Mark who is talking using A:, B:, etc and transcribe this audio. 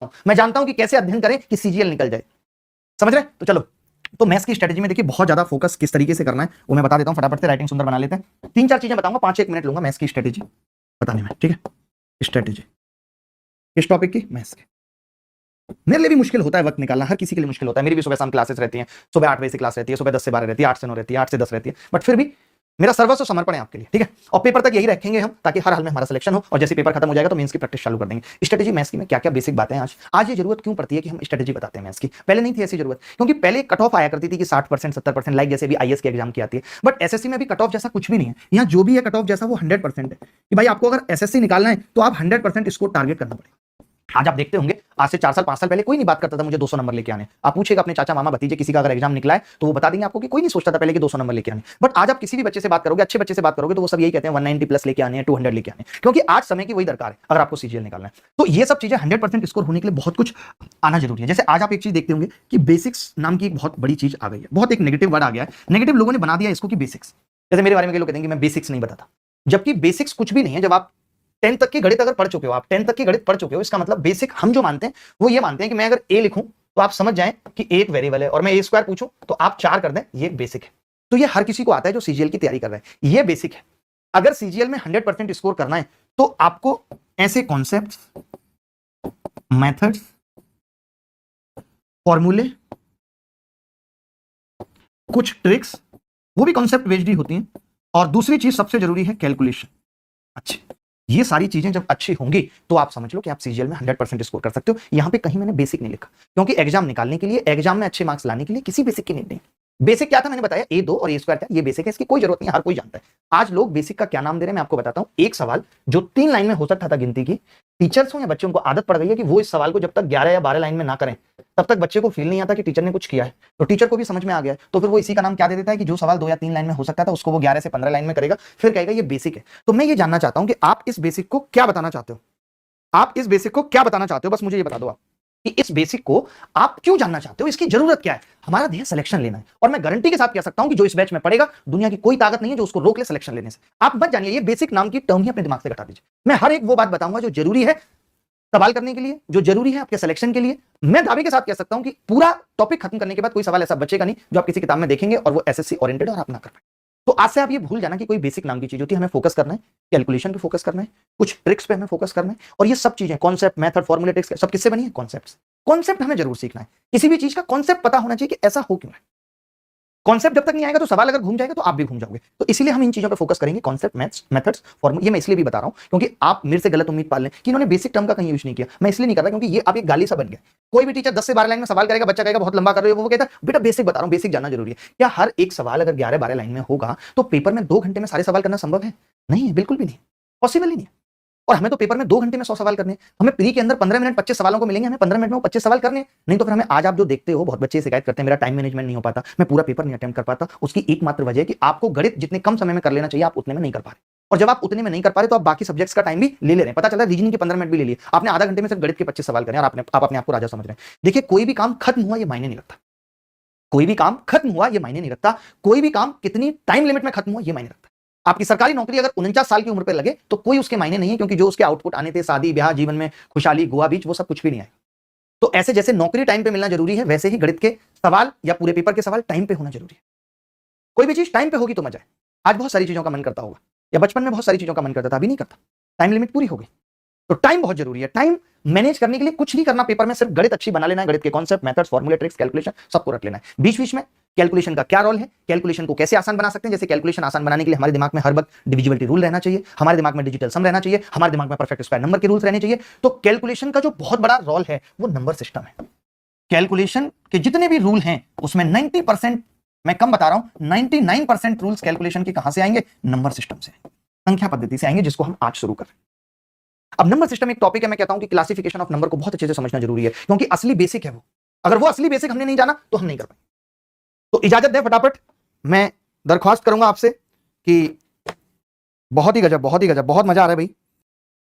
A: मैं जानता हूं कि कैसे अध्ययन करें कि सीजीएल निकल जाए। समझ रहे? तो चलो, तो मैथ्स की स्ट्रेटेजी में देखिए बहुत ज्यादा फोकस किस तरीके से करना है वो मैं बता देता हूं, फटाफट से राइटिंग सुंदर बना लेते हैं। 3-4 चीजें बताऊंगा, 5-1 मिनट लूंगा मैथ्स की स्ट्रेटेजी बताने में, ठीक है? स्ट्रेटेजी किस टॉपिक की? मैथ्स की। मेरे लिए भी मुश्किल होता है वक्त निकालना, हर किसी के लिए मुश्किल होता है। मेरी भी सुबह शाम क्लासेस रहती हैं, सुबह 8 बजे से क्लास रहती है, सुबह 10 से 12 रहती है, 8 से 9 रहती है, 8 से 10 रहती है, बट फिर भी मेरा सर्वस्व समर्पण है आपके लिए, ठीक है? और पेपर तक यही रखेंगे हम, ताकि हर हाल में हमारा सिलेक्शन हो, और जैसे पेपर खत्म हो जाएगा तो मेंस की प्रैक्टिस चालू कर देंगे। स्ट्रेटेजी मैथ्स की में क्या क्या बेसिक बातें हैं आज ये जरूरत क्यों पड़ती है कि हम स्ट्रेटेजी बताते हैं मैथ्स की? पहले नहीं थी ऐसी जरूरत, क्योंकि पहले कट ऑफ आया करती थी कि 60% 70%, लाइक जैसे भी आईएएस के एग्जाम की आती है, बट एसएससी में भी कट ऑफ जैसा कुछ भी नहीं है। यहाँ जो भी है कट ऑफ जैसा वो 100% है कि भाई आपको अगर एसएससी निकालना है तो आप 100% स्कोर टारगेट करना पड़ेगा। आज आप देखते होंगे, आज से 4 साल 5 साल पहले कोई नहीं बात करता था मुझे 200 नंबर लेके आने। आप पूछेगा अपने चाचा मामा भतीजे किसी का अगर एग्जाम निकला है तो वो बता देंगे आपको कि कोई नहीं सोचता था पहले कि 200 नंबर लेके आने। बट आज आप किसी भी बच्चे से बात करोगे, अच्छे बच्चे से बात करोगे, तो वो सब यही कहते हैं 190 प्लस लेके आने हैं, 200 लेके आने, क्योंकि आज समय की वही दरकार है अगर आपको सीजीएल निकालना है। तो ये सब चीजें 100% स्कोर होने के लिए बहुत कुछ आना जरूरी है। जैसे आज आप एक चीज देखते होंगे कि बेसिक्स नाम की एक बहुत बड़ी चीज आ गई है, बहुत एक नेगेटिव वर्ड आ गया है, नेगेटिव लोगों ने बना दिया इसको कि बेसिक्स। जैसे मेरे बारे में लोग कहते हैं कि मैं बेसिक्स नहीं बताता, जबकि बेसिक्स कुछ भी नहीं है। जब आप 10 तक की गणित अगर पढ़ चुके हो, आप 10 तक की गणित पढ़ चुके हो, इसका मतलब बेसिक हम जो मानते हैं वो ये मानते हैं कि मैं अगर ए लिखूं तो आप समझ जाएं कि एक वेरिएबल है, और मैं ए स्क्वायर पूछूं तो आप 4 कर दें, ये बेसिक है। तो ये हर किसी को आता है जो सीजीएल की तैयारी कर रहा है, ये बेसिक है। अगर सीजीएल में 100% स्कोर करना है तो आपको ऐसे कॉन्सेप्ट्स, मेथड्स, फॉर्मूले, कुछ ट्रिक्स, वो भी कॉन्सेप्ट बेस्ड ही होती हैं, और दूसरी चीज सबसे जरूरी है कैलकुलेशन। अच्छी, ये सारी चीजें जब अच्छी होंगी तो आप समझ लो कि आप सीजीएल में 100% स्कोर कर सकते हो। यहां पे कहीं मैंने बेसिक नहीं लिखा, क्योंकि एग्जाम निकालने के लिए, एग्जाम में अच्छे मार्क्स लाने के लिए किसी बेसिक की नीड नहीं। बेसिक क्या था मैंने बताया, ए 2 और ए स्क्वायर था, ये बेसिक है, इसकी कोई जरूरत नहीं है, हर कोई जानता है। आज लोग बेसिक का क्या नाम दे रहे हैं मैं आपको बताता हूं। एक सवाल जो 3 लाइन में हो सकता था गिनती की, टीचर्स हो या बच्चों को आदत पड़ गई है कि वो इस सवाल को जब तक 11 या 12 लाइन में ना करें तब तक बच्चे को फील नहीं आता कि टीचर ने कुछ किया है। तो टीचर को भी समझ में आ गया है, तो फिर वो इसी का नाम क्या दे देता है कि जो सवाल 2 या 3 लाइन में हो सकता था उसको वो 11 से 15 लाइन में करेगा, फिर कहेगा ये बेसिक है। तो मैं ये जानना चाहता हूं कि आप इस बेसिक को क्या बताना चाहते हो, आप इस बेसिक को क्या बताना चाहते हो, बस मुझे ये बता दो आप कि इस बेसिक को आप क्यों जानना चाहते हो, इसकी जरूरत क्या है। हमारा ध्येय सिलेक्शन लेना है, और मैं गारंटी के साथ कह सकता हूं कि जो इस बैच में पढ़ेगा, दुनिया की कोई ताकत नहीं है जो उसको रोक ले सिलेक्शन लेने से। आप मत जानिए, ये बेसिक नाम की टर्म ही अपने दिमाग से हटा दीजिए। मैं हर एक वो बात बताऊंगा जो जरूरी है सवाल करने के लिए, जो जरूरी है आपके सिलेक्शन के लिए। मैं दावे के साथ कह सकता हूं कि पूरा टॉपिक खत्म करने के बाद कोई सवाल ऐसा बचेगा नहीं जो आप किसी किताब में देखेंगे और वो एसएससी ओरिएंटेड और आप ना कर पाए। तो आज से आप ये भूल जाना कि कोई बेसिक नाम की चीज होती है। हमें फोकस करना है कैलकुलेशन पे, फोकस करना है, कुछ ट्रिक्स पे हमें फोकस करना है, और ये सब चीजें कॉन्सेप्ट, मेथड, फॉर्मूले, ट्रिक्स सब किससे बनी है? कॉन्सेप्ट्स। कॉन्सेप्ट हमें जरूर सीखना है, किसी भी चीज का कॉन्सेप्ट पता होना चाहिए कि ऐसा हो क्यों है। कॉन्सेप्ट जब तक नहीं आएगा तो सवाल अगर घूम जाएगा तो आप भी घूम जाओगे। तो इसीलिए हम इन चीजों पर फोकस करेंगे, कॉन्सेप्ट, मैथ्स, मेथड्स, फॉर्मूले। ये मैं इसलिए भी बता रहा हूं क्योंकि आप मेरे से गलत उम्मीद पाल लें कि इन्होंने बेसिक टर्म का कहीं यूज नहीं किया। मैं इसलिए नहीं कर रहा क्योंकि ये आप एक गाली सा बन गया। कोई भी टीचर 10 से 12 लाइन में सवाल करेगा, बच्चा कहेगा बहुत लंबा कर रहे हो, वो कहता है बेटा बेसिक बता रहा हूं, बेसिक जानना जरूरी है। क्या हर एक सवाल अगर 11-12 लाइन में होगा तो पेपर में 2 घंटे में सारे सवाल करना संभव है? नहीं है, बिल्कुल भी नहीं, पॉसिबल ही नहीं। और हमें तो पेपर में 2 घंटे में 100 सवाल करने, हमें प्री के अंदर 15 मिनट 25 सवालों को मिलेंगे, हमें 15 मिनट में 25 सवाल करने। नहीं तो फिर हमें, आज आप जो देखते हो बहुत बच्चे शिकायत करते हैं मेरा टाइम मैनेजमेंट नहीं हो पाता, मैं पूरा पेपर नहीं अटेम्प्ट कर पाता। उसकी एकमात्र वजह है कि आपको गणित जितने कम समय में कर लेना चाहिए आप उतने में नहीं कर पा रहे, और जब आप उतने में नहीं कर पा रहे तो आप बाकी सब्जेक्ट्स का टाइम भी ले रहे हैं। पता चला रीजनिंग के 15 मिनट भी ले लिए आपने, आधा घंटे में सिर्फ गणित के 25 सवाल करें और आप अपने आप को राजा समझ रहे हैं। देखिए, कोई भी काम खत्म हुआ ये मायने नहीं रखता, कोई भी काम खत्म हुआ ये मायने नहीं रखता, कोई भी काम कितनी टाइम लिमिट में खत्म हुआ ये मायने रखता। आपकी सरकारी नौकरी अगर 49 साल की उम्र पे लगे तो कोई उसके मायने नहीं है, क्योंकि जो उसके आउटपुट आने थे, शादी ब्याह, जीवन में खुशहाली, गोवा बीच, वो सब कुछ भी नहीं आएगा। तो ऐसे जैसे नौकरी टाइम पे मिलना जरूरी है, वैसे ही गणित के सवाल या पूरे पेपर के सवाल टाइम पे होना जरूरी है। कोई भी चीज टाइम पे होगी तो मजा है। आज बहुत सारी चीजों का मन करता होगा, या बचपन में बहुत सारी चीजों का मन करता था, अभी नहीं करता, टाइम लिमिट पूरी हो गई। तो टाइम बहुत जरूरी है। टाइम मैनेज करने के लिए कुछ नहीं करना, पेपर में सिर्फ गणित अच्छी बना लेना है, गणित के कॉन्सेप्ट, मेथड्स, फॉर्मूले, ट्रिक्स, कैलकुलेशन सबको रख लेना है। बीच बीच में कैलकुलेशन का क्या रोल है, कैलकुलेशन को कैसे आसान बना सकते हैं। जैसे कैलकुलेशन आसान बनाने के लिए हमारे दिमाग में हर वक्त डिविजिबिलिटी रूल रहना चाहिए, हमारे दिमाग में डिजिटल सम रहना चाहिए, हमारे दिमाग में परफेक्ट स्क्वायर नंबर के रूल्स रहने चाहिए। तो कैलकुलेशन का जो बहुत बड़ा रोल है वो नंबर सिस्टम है। कैलकुलेशन के जितने भी रूल हैं उसमें 90%, मैं कम बता रहा हूं, 99% रूल्स कैलकुलेशन के कहां से आएंगे? नंबर सिस्टम से, संख्या पद्धति से आएंगे, जिसको हम आज शुरू कर रहे हैं। अब नंबर सिस्टम एक टॉपिक है, मैं कहता हूं कि क्लासिफिकेशन ऑफ नंबर को बहुत अच्छे से समझना जरूरी है, क्योंकि असली बेसिक है वो। अगर वो असली बेसिक हमने नहीं जाना तो हम नहीं कर पाएंगे। तो इजाजत दें फटाफट, मैं दरख्वास्त करूंगा आपसे कि बहुत ही गजब, बहुत ही गजब, बहुत मजा आ रहा है भाई।